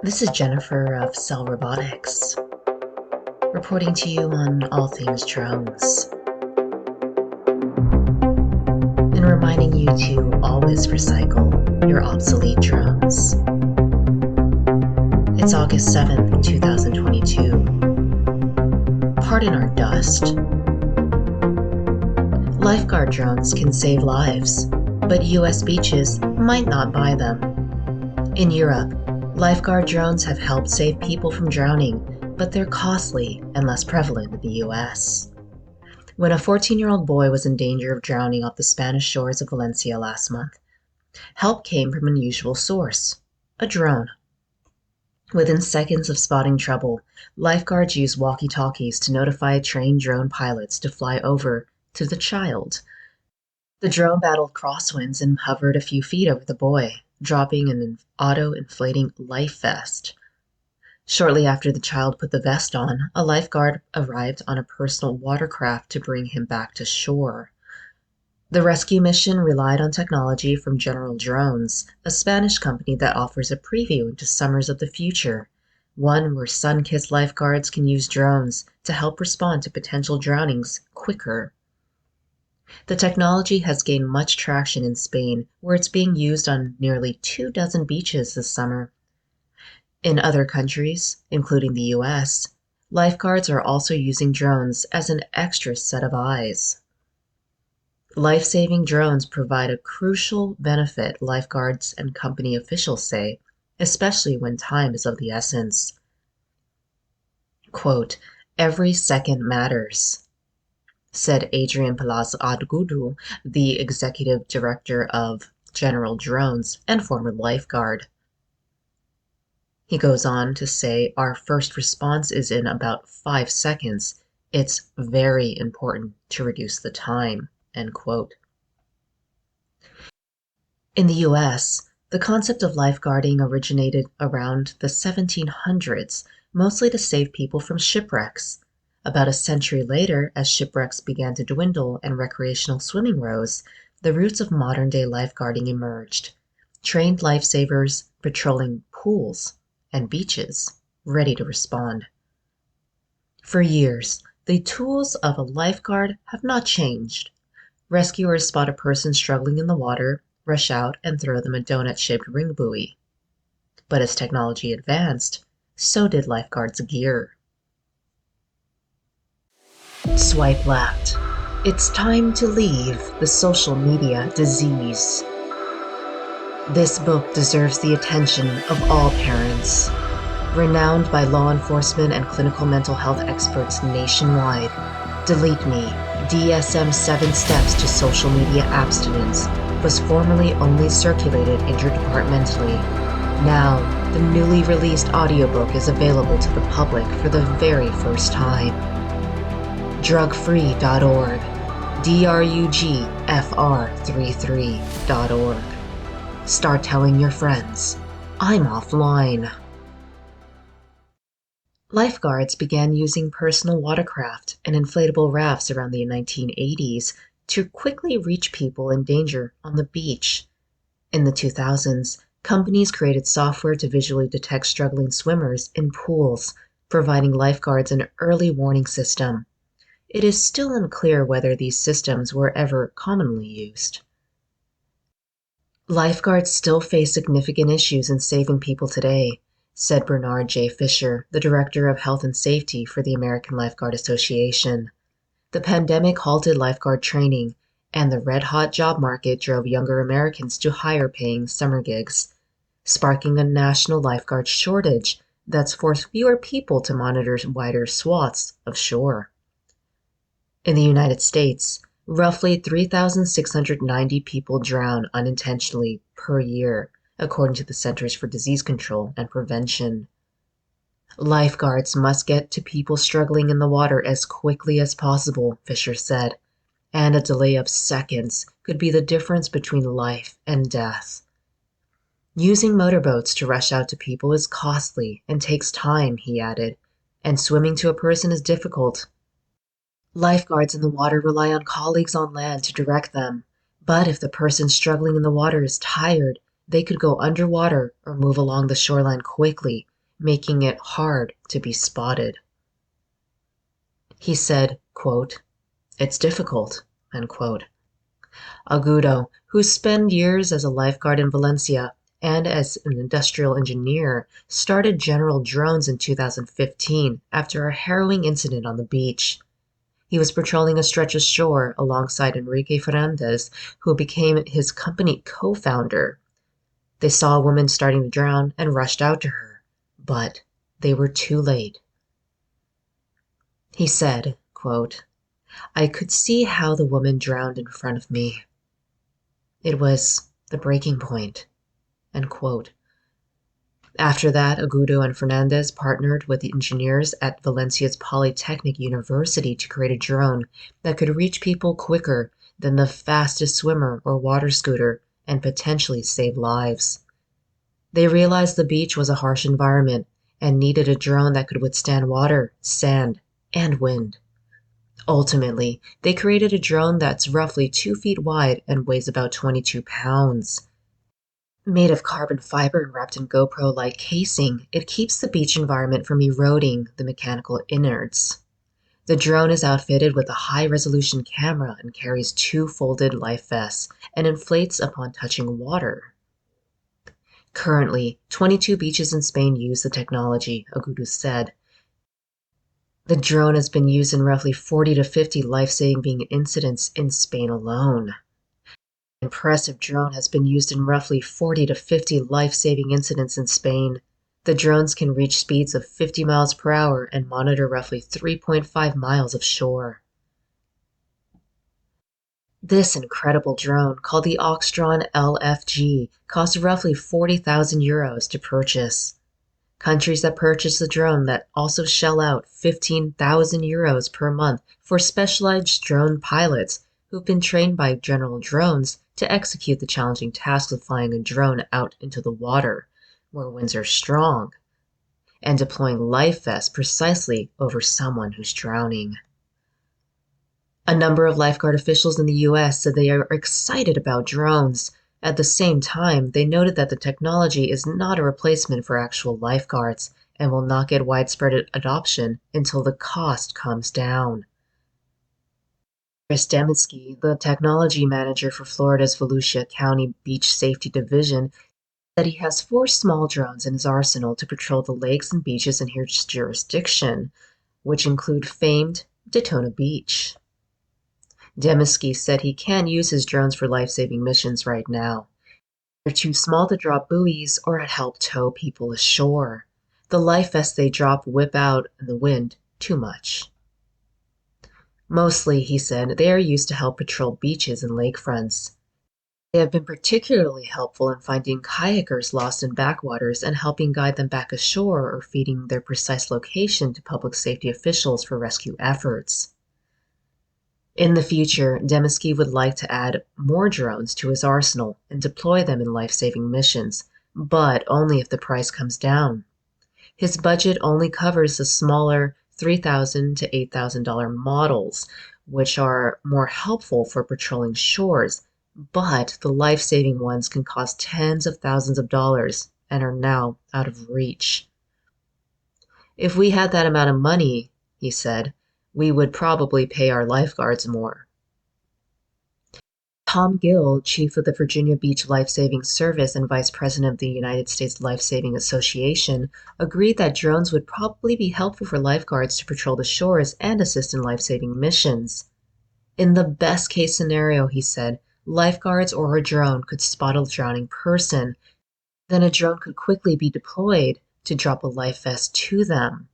This is Jennifer of Cell Robotics, reporting to you on all things drones, and reminding you to always recycle your obsolete drones. It's August 7th, 2022. Pardon our dust. Lifeguard drones can save lives, but US beaches might not buy them. In Europe, lifeguard drones have helped save people from drowning, but they're costly and less prevalent in the US. When a 14-year-old boy was in danger of drowning off the Spanish shores of Valencia last month, help came from an unusual source: a drone. Within seconds of spotting trouble, lifeguards used walkie-talkies to notify trained drone pilots to fly over to the child. The drone battled crosswinds and hovered a few feet over the boy, dropping an auto-inflating life vest. Shortly after the child put the vest on, a lifeguard arrived on a personal watercraft to bring him back to shore. The rescue mission relied on technology from General Drones, a Spanish company that offers a preview into summers of the future, one where sun-kissed lifeguards can use drones to help respond to potential drownings quicker. The technology has gained much traction in Spain, where it's being used on nearly 24 beaches this summer. In other countries, including the US, lifeguards are also using drones as an extra set of eyes. Life-saving drones provide a crucial benefit, lifeguards and company officials say, especially when time is of the essence. Quote, "Every second matters," said Adrian Palaz Agudo, the executive director of General Drones and former lifeguard. He goes on to say, "Our first response is in about 5 seconds. It's very important to reduce the time." End quote. In the US, the concept of lifeguarding originated around the 1700s, mostly to save people from shipwrecks. About a century later, as shipwrecks began to dwindle and recreational swimming rose, the roots of modern-day lifeguarding emerged. Trained lifesavers patrolling pools and beaches, ready to respond. For years, the tools of a lifeguard have not changed. Rescuers spot a person struggling in the water, rush out, and throw them a donut-shaped ring buoy. But as technology advanced, so did lifeguards' gear. Swipe left. It's time to leave the social media disease. This book deserves the attention of all parents. Renowned by law enforcement and clinical mental health experts nationwide, Delete Me, DSM 7 Steps to Social Media Abstinence was formerly only circulated interdepartmentally. Now, the newly released audiobook is available to the public for the very first time. Drugfree.org, drugfr33.org. Start telling your friends, I'm offline. Lifeguards began using personal watercraft and inflatable rafts around the 1980s to quickly reach people in danger on the beach. In the 2000s, companies created software to visually detect struggling swimmers in pools, providing lifeguards an early warning system. It is still unclear whether these systems were ever commonly used. Lifeguards still face significant issues in saving people today, said Bernard J. Fisher, the Director of Health and Safety for the American Lifeguard Association. The pandemic halted lifeguard training, and the red-hot job market drove younger Americans to higher-paying summer gigs, sparking a national lifeguard shortage that's forced fewer people to monitor wider swaths of shore. In the United States, roughly 3,690 people drown unintentionally per year, according to the Centers for Disease Control and Prevention. Lifeguards must get to people struggling in the water as quickly as possible, Fisher said, and a delay of seconds could be the difference between life and death. Using motorboats to rush out to people is costly and takes time, he added, and swimming to a person is difficult. Lifeguards in the water rely on colleagues on land to direct them, but if the person struggling in the water is tired, they could go underwater or move along the shoreline quickly, making it hard to be spotted. He said, quote, "It's difficult," end quote. Agudo, who spent years as a lifeguard in Valencia and as an industrial engineer, started General Drones in 2015 after a harrowing incident on the beach. He was patrolling a stretch of shore alongside Enrique Fernandez, who became his company co-founder. They saw a woman starting to drown and rushed out to her, but they were too late. He said, quote, "I could see how the woman drowned in front of me. It was the breaking point," end quote. After that, Agudo and Fernandez partnered with the engineers at Valencia's Polytechnic University to create a drone that could reach people quicker than the fastest swimmer or water scooter and potentially save lives. They realized the beach was a harsh environment and needed a drone that could withstand water, sand, and wind. Ultimately, they created a drone that's roughly 2 feet wide and weighs about 22 pounds. Made of carbon fiber and wrapped in GoPro-like casing, it keeps the beach environment from eroding the mechanical innards. The drone is outfitted with a high-resolution camera and carries 2 folded life vests and inflates upon touching water. Currently, 22 beaches in Spain use the technology, Agudo said. The drone has been used in roughly 40 to 50 life-saving incidents in Spain alone. The impressive drone has been used in roughly 40 to 50 life-saving incidents in Spain. The drones can reach speeds of 50 miles per hour and monitor roughly 3.5 miles of shore. This incredible drone, called the Oxtron LFG, costs roughly €40,000 to purchase. Countries that purchase the drone that also shell out €15,000 per month for specialized drone pilots who've been trained by General Drones to execute the challenging task of flying a drone out into the water, where winds are strong, and deploying life vests precisely over someone who's drowning. A number of lifeguard officials in the US said they are excited about drones. At the same time, they noted that the technology is not a replacement for actual lifeguards and will not get widespread adoption until the cost comes down. Chris Deminsky, the technology manager for Florida's Volusia County Beach Safety Division, said he has 4 small drones in his arsenal to patrol the lakes and beaches in his jurisdiction, which include famed Daytona Beach. Deminsky said he can use his drones for life-saving missions right now. They're too small to drop buoys or help tow people ashore. The life vests they drop whip out in the wind too much. Mostly, he said, they are used to help patrol beaches and lakefronts. They have been particularly helpful in finding kayakers lost in backwaters and helping guide them back ashore or feeding their precise location to public safety officials for rescue efforts. In the future, Deminsky would like to add more drones to his arsenal and deploy them in life-saving missions, but only if the price comes down. His budget only covers the smaller $3,000 to $8,000 models, which are more helpful for patrolling shores, but the life-saving ones can cost tens of thousands of dollars and are now out of reach. If we had that amount of money, he said, we would probably pay our lifeguards more. Tom Gill, chief of the Virginia Beach Life-Saving Service and vice president of the United States Life-Saving Association, agreed that drones would probably be helpful for lifeguards to patrol the shores and assist in life-saving missions. In the best-case scenario, he said, lifeguards or a drone could spot a drowning person. Then a drone could quickly be deployed to drop a life vest to them.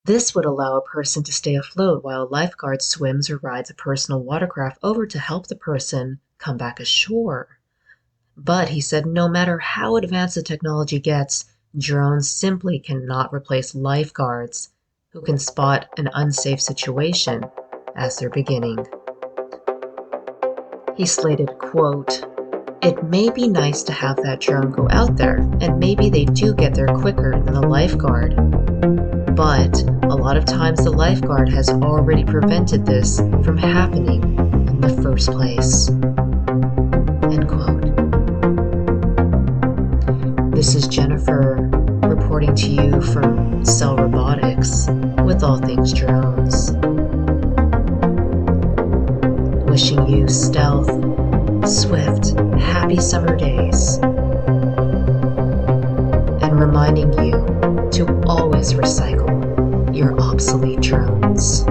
This would allow a person to stay afloat while a lifeguard swims or rides a personal watercraft over to help the person come back ashore. But, he said, no matter how advanced the technology gets, drones simply cannot replace lifeguards who can spot an unsafe situation as they're beginning. He stated, quote, "It may be nice to have that drone go out there, and maybe they do get there quicker than the lifeguard. But a lot of times the lifeguard has already prevented this from happening in the first place." End quote. This is Jennifer reporting to you from Cell Robotics with all things drones. Wishing you stealth, swift, happy summer days. And reminding you to always recycle your obsolete drones.